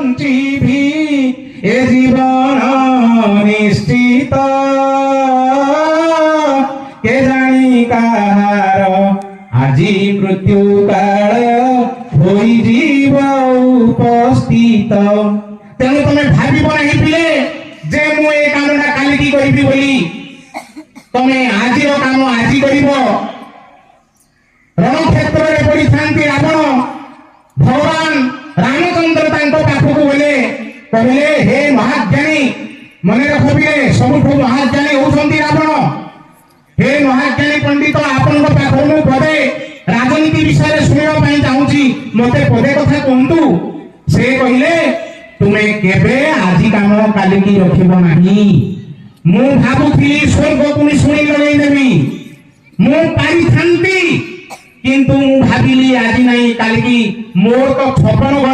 বঞ্চিবি এ জীবন নিশ্চিত কে জানি কাহার আজি মৃত্যু কাল হইଯିବ উপস্থিত। তেণু তুমি ভাবিব ନାହିଁ পিলে যে ମୁଁ ଏ କାମଟା କାଲିକି କରିବି ବୋଲି। ତମେ ଆଜିର କାମ ଆଜି କରିବ। ରଣକ୍ଷେତ୍ରରେ ପଡ଼ିଥାନ୍ତି ରାବଣ। ଭଗବାନ ରାମଚନ୍ଦ୍ର ତାଙ୍କ ପାଖକୁ ଗଲେ, କହିଲେ ହେ ମହାଜ୍ଞାନୀ, ମନେ ରଖିବେ ସବୁଠୁ ମହାଜ୍ଞାନୀ ହଉଛନ୍ତି ରାବଣ। ହେ ମହାଜ୍ଞାନୀ ପଣ୍ଡିତ, ଆପଣଙ୍କ ପାଖରୁ ମୁଁ ପଦେ ରାଜନୀତି ବିଷୟରେ ଶୁଣିବା ପାଇଁ ଚାହୁଁଛି, ମତେ ପଦେ କଥା କୁହନ୍ତୁ। ସେ କହିଲେ ତୁମେ କେବେ ଆଜି କାମ କାଲିକି ରଖିବ ନାହିଁ। ମୁଁ ଭାବୁଥିଲି ସ୍ୱର୍ଗକୁ ଶୁଣି ଲଗେଇ ଦେବି, ମୁଁ ପାରିଥାନ୍ତି, କିନ୍ତୁ ମୁଁ ଭାବିଲି ଆଜି ନାହିଁ କାଲିକି ମୋର ତ 56 ଘଣ୍ଟା